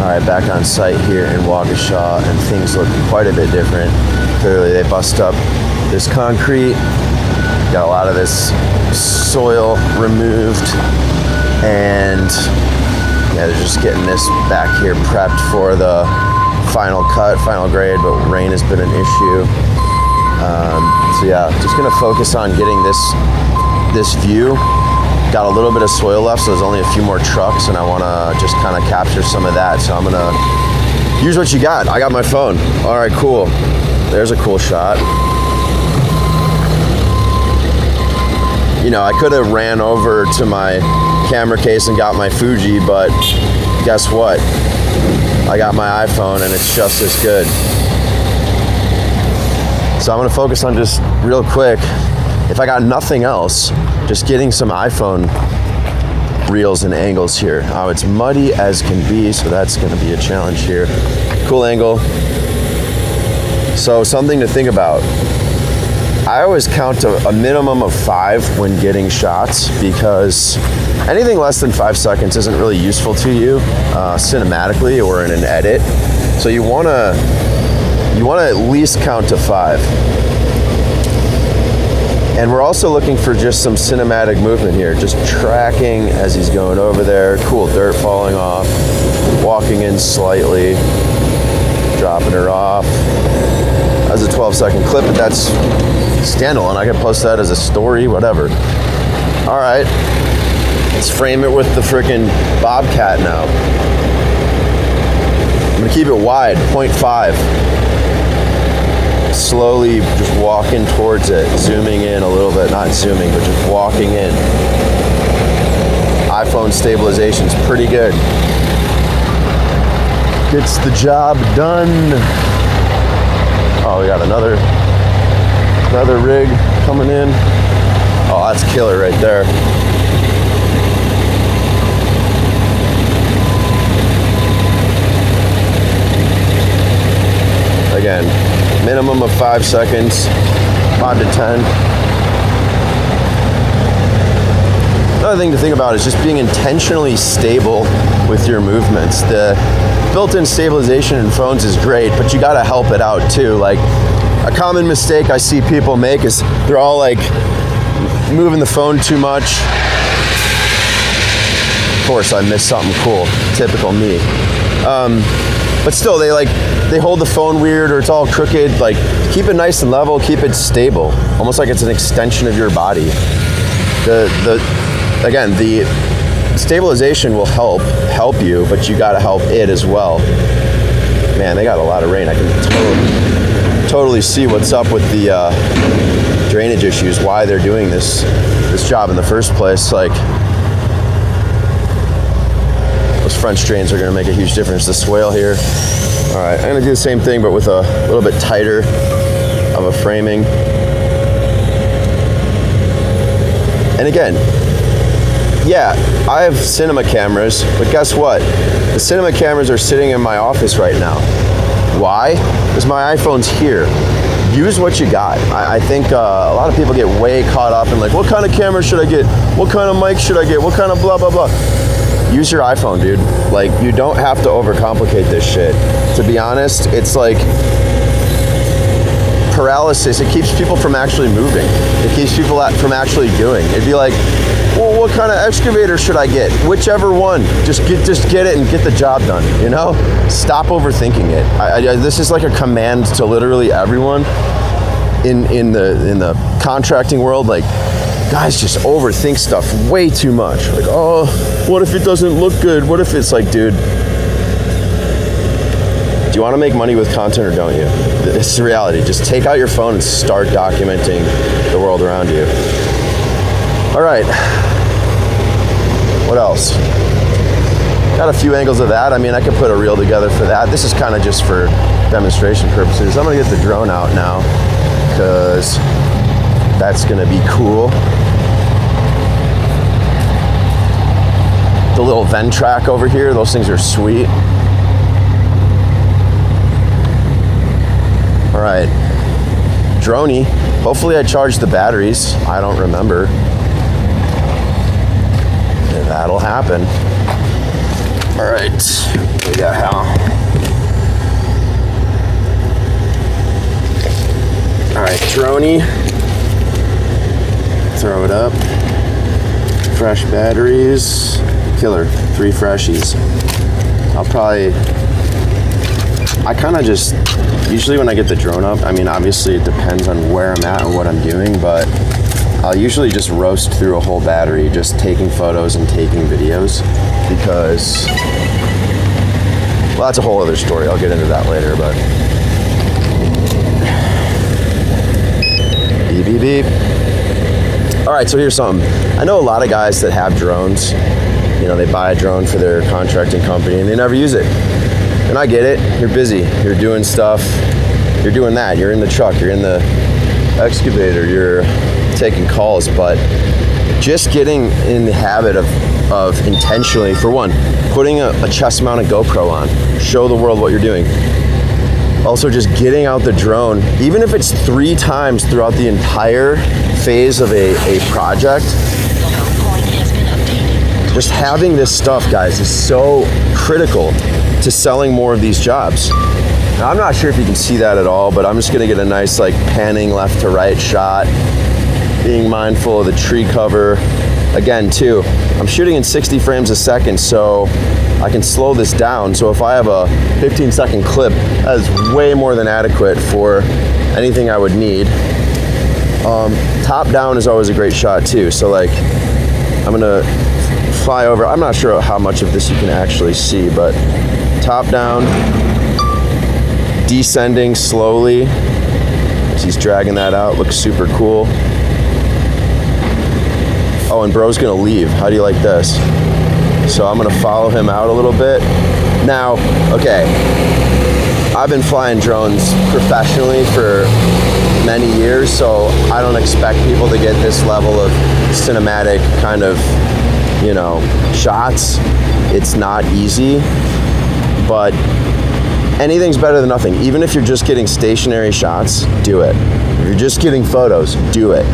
All right, back on site here in Waukesha, and things look quite a bit different. Clearly they bust up this concrete, got a lot of this soil removed, and yeah, they're just getting this back here prepped for the final cut, final grade, but rain has been an issue. So yeah, just gonna focus on getting this view. Got a little bit of soil left, so there's only a few more trucks, and I wanna just kind of capture some of that. So I'm gonna use what you got. I got my phone. All right, cool. There's a cool shot. You know, I could have ran over to my camera case and got my Fuji, but guess what? I got my iPhone and it's just as good. So I'm gonna focus on just real quick, if I got nothing else, just getting some iPhone reels and angles here. Oh, it's muddy as can be, so that's gonna be a challenge here. Cool angle. So something to think about. I always count to a minimum of 5 when getting shots, because anything less than 5 seconds isn't really useful to you cinematically or in an edit. So you wanna at least count to 5. And we're also looking for just some cinematic movement here, just tracking as he's going over there. Cool dirt falling off, walking in slightly, dropping her off. That's a 12-second clip, but that's standalone. I can post that as a story, whatever. All right, let's frame it with the freaking Bobcat now. I'm gonna keep it wide, 0.5. Slowly just walking towards it, zooming in a little bit, not zooming, but just walking in. iPhone stabilization's pretty good. Gets the job done. Oh, we got another rig coming in. Oh, that's killer right there. Again, minimum of 5 seconds, 5 to 10. Another thing to think about is just being intentionally stable with your movements. The built-in stabilization in phones is great, but you gotta help it out too. Like, a common mistake I see people make is they're all like moving the phone too much. Of course, I missed something cool, typical me. But still, they hold the phone weird, or it's all crooked. Like, keep it nice and level, keep it stable, almost like it's an extension of your body. Again, the stabilization will help you, but you gotta help it as well. Man, they got a lot of rain. I can totally see what's up with the drainage issues, why they're doing this job in the first place. Like, those French drains are gonna make a huge difference. The swale here. All right, I'm gonna do the same thing, but with a little bit tighter of a framing. And again, yeah, I have cinema cameras, but guess what? The cinema cameras are sitting in my office right now. Why? Because my iPhone's here. Use what you got. I think a lot of people get way caught up in like, what kind of camera should I get? What kind of mic should I get? What kind of blah, blah, blah. Use your iPhone, dude. Like, you don't have to overcomplicate this shit. To be honest, it's like paralysis. It keeps people from actually moving. It keeps people from actually doing. It'd be like, well, what kind of excavator should I get? Whichever one. Just get it and get the job done, you know? Stop overthinking it. This is like a command to literally everyone in the contracting world. Like, guys just overthink stuff way too much. Like, oh, what if it doesn't look good? What if it's like, dude, do you want to make money with content or don't you? It's the reality. Just take out your phone and start documenting the world around you. All right. What else? Got a few angles of that. I mean, I could put a reel together for that. This is kind of just for demonstration purposes. I'm going to get the drone out now because that's going to be cool. The little vent track over here, those things are sweet. All right, droney. Hopefully I charged the batteries. I don't remember. And that'll happen. All right, we got Hal. All right, droney. Throw it up. Fresh batteries. Killer, 3 freshies. I kind of just, usually when I get the drone up, I mean, obviously it depends on where I'm at and what I'm doing, but I'll usually just roast through a whole battery, just taking photos and taking videos, because, well, that's a whole other story. I'll get into that later, but beep, beep, beep. All right, so here's something. I know a lot of guys that have drones. You know, they buy a drone for their contracting company and they never use it. And I get it. You're busy. You're doing stuff. You're doing that. You're in the truck. You're in the excavator. You're taking calls. But just getting in the habit of intentionally, for one, putting a chest-mounted GoPro on. Show the world what you're doing. Also, just getting out the drone, even if it's 3 times throughout the entire phase of a project. Just having this stuff, guys, is so critical to selling more of these jobs. Now, I'm not sure if you can see that at all, but I'm just gonna get a nice like panning left to right shot, being mindful of the tree cover. Again, too, I'm shooting in 60 frames a second, so I can slow this down. So if I have a 15-second clip, that is way more than adequate for anything I would need. Top down is always a great shot too. So like, I'm gonna fly over. I'm not sure how much of this you can actually see, but top down, descending slowly as he's dragging that out. Looks super cool. Oh, and bro's gonna leave. How do you like this? So I'm gonna follow him out a little bit. Now, okay, I've been flying drones professionally for many years, so I don't expect people to get this level of cinematic kind of, you know, shots. It's not easy, but anything's better than nothing. Even if you're just getting stationary shots, do it. If you're just getting photos, do it.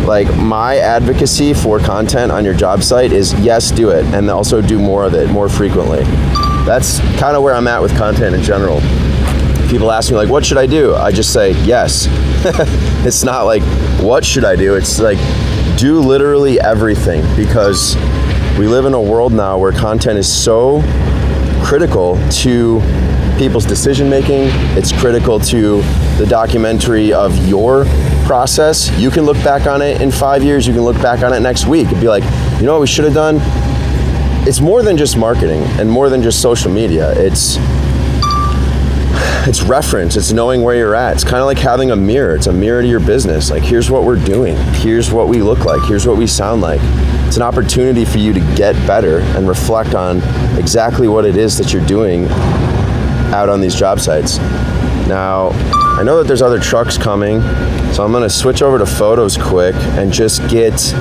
Like, my advocacy for content on your job site is yes, do it, and also do more of it more frequently. That's kind of where I'm at with content in general. People ask me like, what should I do? I just say yes. It's not like, what should I do? It's like, do literally everything, because we live in a world now where content is so critical to people's decision making. It's critical to the documentary of your process. You can look back on it in 5 years. You can look back on it next week and be like, you know what we should have done? It's more than just marketing and more than just social media. It's reference. It's knowing where you're at. It's kind of like having a mirror. It's a mirror to your business. Like, here's what we're doing. Here's what we look like. Here's what we sound like. It's an opportunity for you to get better and reflect on exactly what it is that you're doing out on these job sites. Now, I know that there's other trucks coming, so I'm gonna switch over to photos quick and just get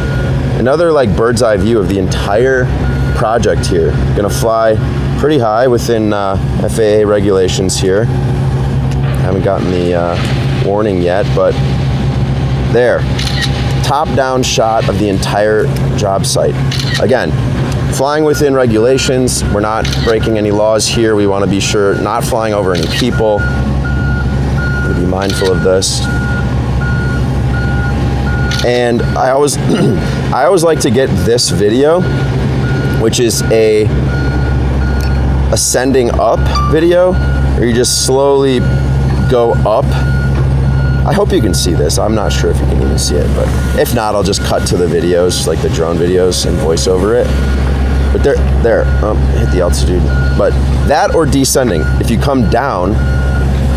another like bird's eye view of the entire project here. Gonna fly pretty high within FAA regulations here. Haven't gotten the warning yet, but there. Top-down shot of the entire job site. Again, flying within regulations. We're not breaking any laws here. We want to be sure not flying over any people. I'm going to be mindful of this. And I always, I always like to get this video, which is a ascending up video, where you just slowly go up. I hope you can see this. I'm not sure if you can even see it, but if not, I'll just cut to the videos, like the drone videos, and voice over it. But there, hit the altitude. But that or descending. If you come down,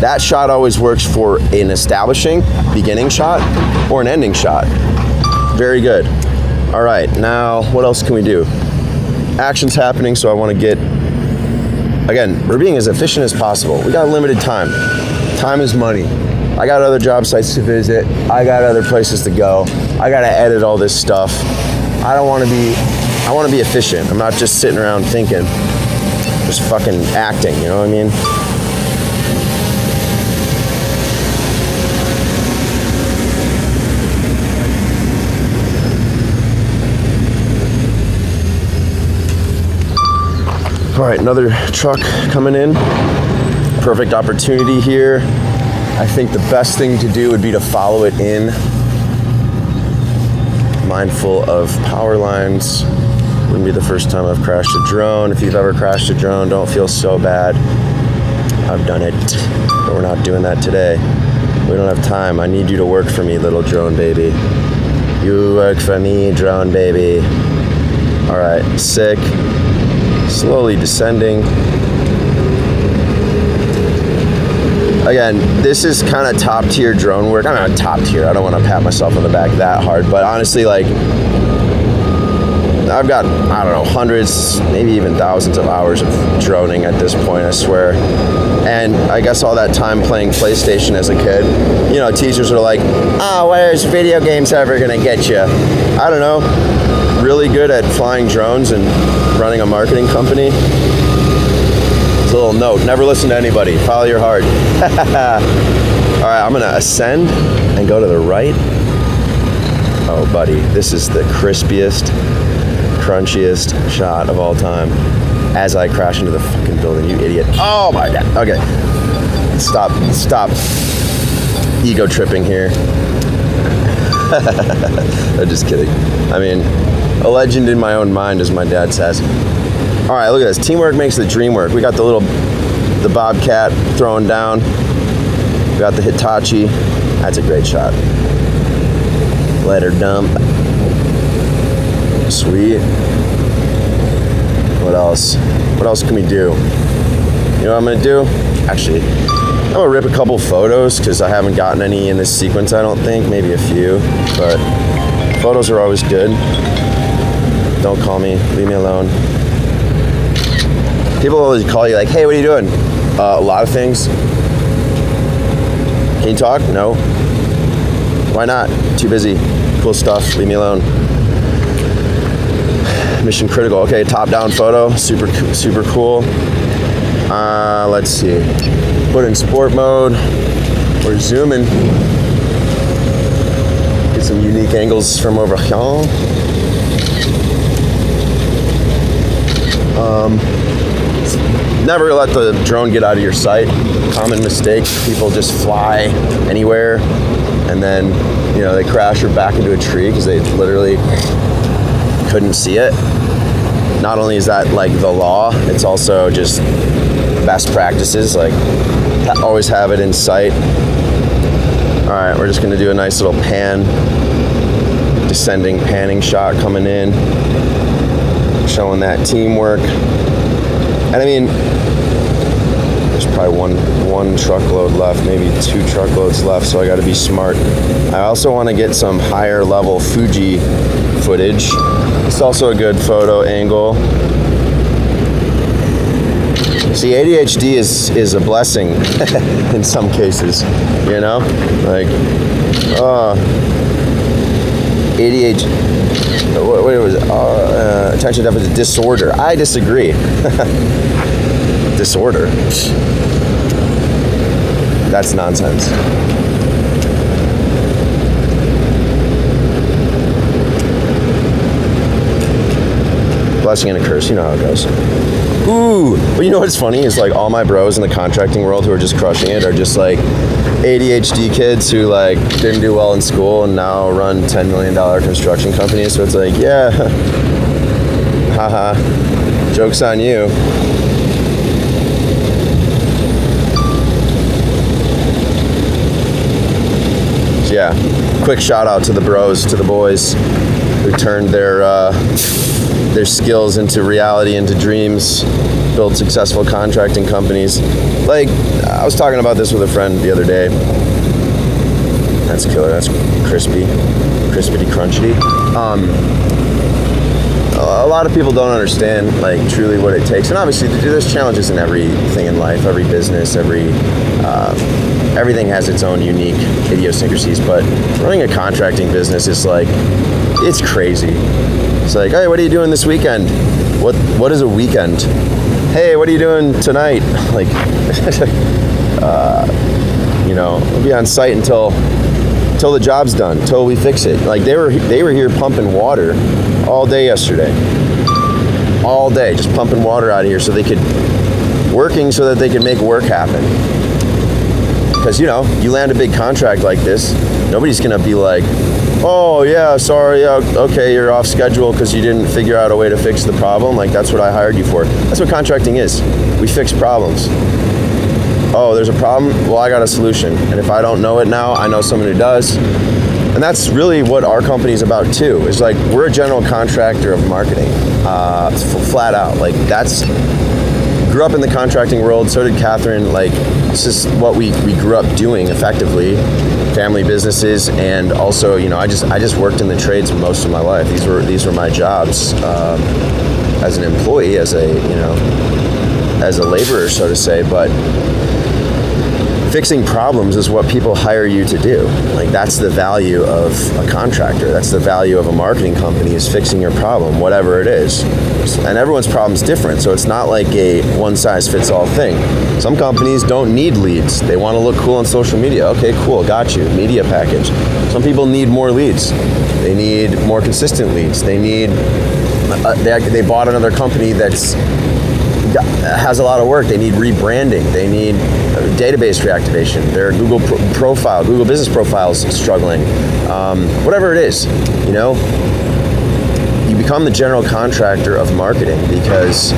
that shot always works for an establishing beginning shot or an ending shot. Very good. All right, now what else can we do? Action's happening, so I want to get, again, we're being as efficient as possible. We got limited time. Time is money. I got other job sites to visit. I got other places to go. I got to edit all this stuff. I want to be efficient. I'm not just sitting around thinking, just fucking acting, you know what I mean? All right, another truck coming in. Perfect opportunity here. I think the best thing to do would be to follow it in. Mindful of power lines. Wouldn't be the first time I've crashed a drone. If you've ever crashed a drone, don't feel so bad. I've done it, but we're not doing that today. We don't have time. I need you to work for me, little drone baby. You work for me, drone baby. All right, sick. Slowly descending. Again, this is kind of top tier drone work. I'm not top tier. I don't want to pat myself on the back that hard, but honestly, like, I've got, I don't know, hundreds, maybe even thousands of hours of droning at this point, I swear. And I guess all that time playing PlayStation as a kid, you know, teachers are like, oh, where's video games ever gonna get you? I don't know. Really good at flying drones and running a marketing company. It's a little note, never listen to anybody, follow your heart. All right, I'm gonna ascend and go to the right. Oh, buddy, this is the crispiest, crunchiest shot of all time as I crash into the fucking building, you idiot. Oh my God, okay. Stop ego tripping here. I'm just kidding. I mean, a legend in my own mind, as my dad says. All right, look at this. Teamwork makes the dream work. We got the Bobcat throwing down. We got the Hitachi. That's a great shot. Let her dump. Sweet. What else? What else can we do? You know what I'm gonna do? Actually, I'm gonna rip a couple photos because I haven't gotten any in this sequence, I don't think. Maybe a few, but photos are always good. Don't call me, leave me alone. People always call you like, hey, what are you doing? A lot of things. Can you talk? No. Why not? Too busy. Cool stuff, leave me alone. Mission critical. Okay, top-down photo, super cool. Let's see. Put in sport mode. We're zooming. Get some unique angles from over here. Never let the drone get out of your sight. Common mistake. People just fly anywhere, and then, you know, they crash or back into a tree because they literally couldn't see it. Not only is that like the law, it's also just best practices. Like, always have it in sight. All right, we're just gonna do a nice little descending panning shot coming in, showing that teamwork. And I mean, there's probably one truckload left, maybe 2 truckloads left, so I gotta be smart. I also wanna get some higher level Fuji footage. It's also a good photo angle. See, ADHD is a blessing in some cases, you know? Like, ADHD, what was it? Attention deficit disorder. I disagree. Disorder? That's nonsense. Blessing and a curse, you know how it goes. Ooh, but you know what's funny is like all my bros in the contracting world who are just crushing it are just like ADHD kids who like didn't do well in school and now run $10 million construction companies. So it's like, yeah, haha, joke's on you. So yeah, quick shout out to the bros, to the boys who turned their skills into reality, into dreams, build successful contracting companies. Like, I was talking about this with a friend the other day. That's killer. That's crispity crunchity. A lot of people don't understand like truly what it takes, and obviously there's challenges in everything in life, every business, everything has its own unique idiosyncrasies. But running a contracting business is like, it's crazy. It's like, hey, what are you doing this weekend? What is a weekend? Hey, what are you doing tonight? Like, you know, we'll be on site until the job's done, till we fix it. Like they were here pumping water all day yesterday. all day, just pumping water out of here so that they could make work happen. Because, you land a big contract like this, nobody's going to be like, oh, yeah, sorry, okay, you're off schedule because you didn't figure out a way to fix the problem. Like, that's what I hired you for. That's what contracting is. We fix problems. Oh, there's a problem? Well, I got a solution. And if I don't know it now, I know someone who does. And that's really what our company is about, too. It's like, we're a general contractor of marketing, flat out. Like, grew up in the contracting world, so did Catherine. Like, this is what we grew up doing effectively, family businesses, and also, I just worked in the trades most of my life. These were my jobs as an employee, as a laborer, so to say. But fixing problems is what people hire you to do. Like, that's the value of a contractor. That's the value of a marketing company, is fixing your problem, whatever it is. And everyone's problem is different, so it's not like a one-size-fits-all thing. Some companies don't need leads. They want to look cool on social media. Okay, cool, got you. Media package. Some people need more leads. They need more consistent leads. They bought another company that's has a lot of work. They need rebranding. They need database reactivation. Their Google business profile is struggling. Whatever it is, you become the general contractor of marketing, because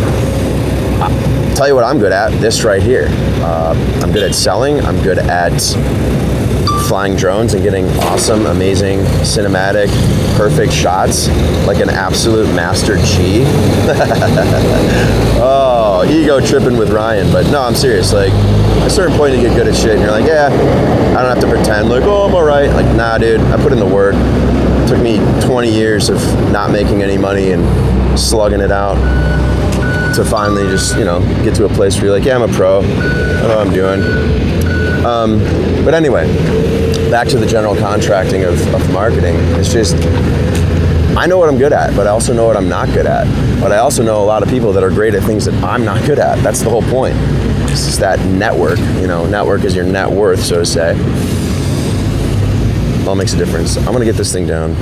I'll tell you what I'm good at, this right here. I'm good at selling. I'm good at flying drones and getting awesome, amazing, cinematic, perfect shots like an absolute master G. Oh, ego tripping with Ryan. But no, I'm serious. Like, at a certain point you get good at shit and you're like, yeah, I don't have to pretend like, oh, I'm all right. Like, nah, dude, I put in the work. It took me 20 years of not making any money and slugging it out to finally just, get to a place where you're like, yeah, I'm a pro. I know what I'm doing. But anyway, back to the general contracting of marketing. It's just, I know what I'm good at, but I also know what I'm not good at. But I also know a lot of people that are great at things that I'm not good at. That's the whole point. It's just that network. Network is your net worth, so to say. All makes a difference. I'm gonna get this thing down.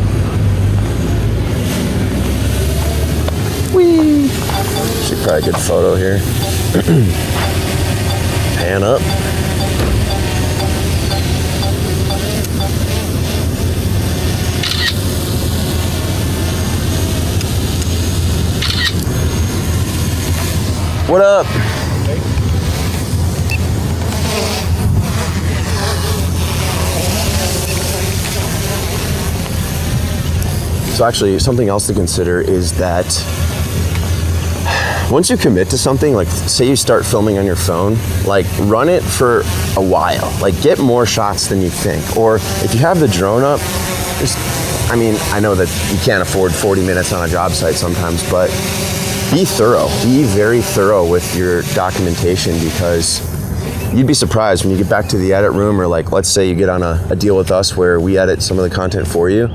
Whee! Should probably a good photo here. Pan up. What up? So actually, something else to consider is that once you commit to something, like say you start filming on your phone, like run it for a while. Like, get more shots than you think. Or if you have the drone up, I know that you can't afford 40 minutes on a job site sometimes, but be thorough. Be very thorough with your documentation, because you'd be surprised when you get back to the edit room, or like, let's say you get on a deal with us where we edit some of the content for you.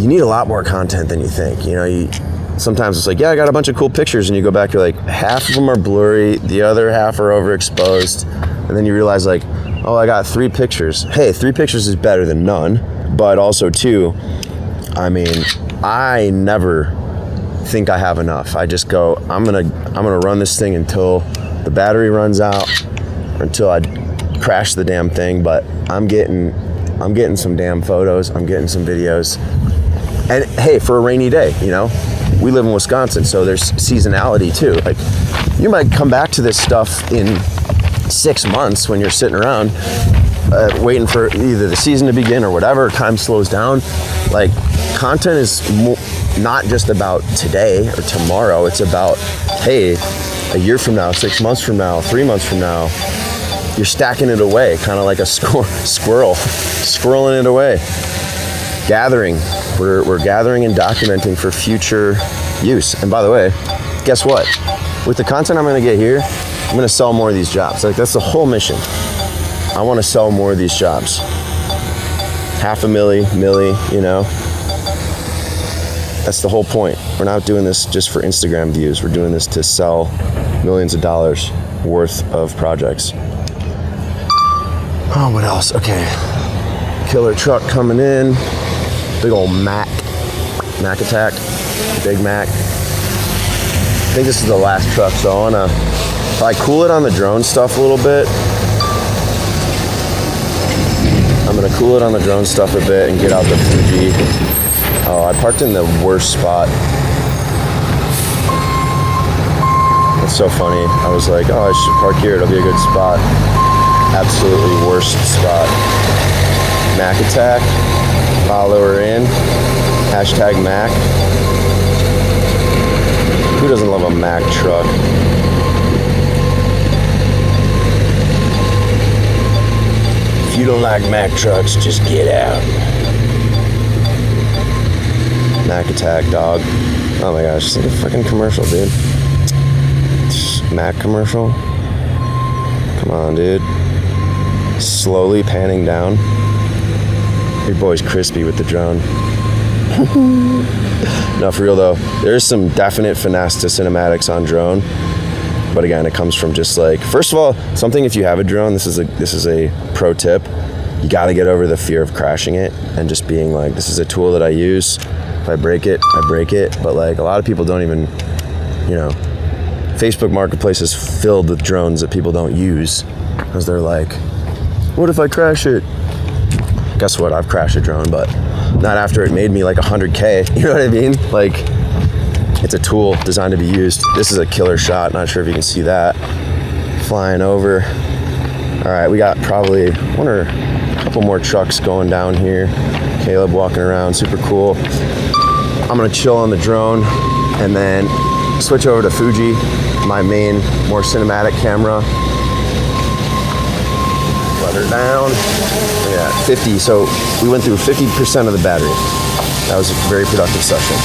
You need a lot more content than you think. Sometimes it's like, yeah, I got a bunch of cool pictures, and you go back, you're like, half of them are blurry, the other half are overexposed, and then you realize like, oh, I got 3 pictures. Hey, 3 pictures is better than none, but also 2, I never think I have enough. I just go, I'm gonna run this thing until the battery runs out, or until I crash the damn thing. But I'm getting some damn photos. I'm getting some videos. And hey, for a rainy day, we live in Wisconsin, so there's seasonality too. Like, you might come back to this stuff in 6 months when you're sitting around waiting for either the season to begin or whatever. Time slows down. Like, content is not just about today or tomorrow. It's about, hey, a year from now, 6 months from now, 3 months from now. You're stacking it away, kind of like a squirrel, squirreling it away. Gathering. We're gathering and documenting for future use. And by the way, guess what? With the content I'm going to get here, I'm going to sell more of these jobs. Like, that's the whole mission. I want to sell more of these jobs. $500,000, That's the whole point. We're not doing this just for Instagram views. We're doing this to sell millions of dollars worth of projects. Oh, what else? Okay. Killer truck coming in. Big old Mac attack. Big Mac. think this is the last truck, so I wanna probably cool it on the drone stuff a little bit. I'm gonna cool it on the drone stuff a bit and get out the Fuji. Oh, I parked in the worst spot. It's so funny. I was like, oh, I should park here. It'll be a good spot. Absolutely worst spot. Mac attack. Follower in. Hashtag Mac. Who doesn't love a Mac truck? If you don't like Mac trucks, just get out. Mac attack, dog. Oh my gosh, it's like a freaking commercial, dude. Mac commercial. Come on, dude. Slowly panning down. Your boy's crispy with the drone. No, for real though, there's some definite finesse to cinematics on drone. But again, it comes from just like, first of all, something if you have a drone, this is a pro tip. You got to get over the fear of crashing it and just being like, this is a tool that I use. If I break it, I break it. But like a lot of people don't even, Facebook Marketplace is filled with drones that people don't use because they're like, what if I crash it? Guess what? I've crashed a drone, but not after it made me like 100K. You know what I mean? Like, it's a tool designed to be used. This is a killer shot. Not sure if you can see that. Flying over. All right, we got probably one or a couple more trucks going down here. Caleb walking around, super cool. I'm gonna chill on the drone and then switch over to Fuji, my main, more cinematic camera. Let her down. Yeah, 50. So we went through 50% of the battery. That was a very productive session.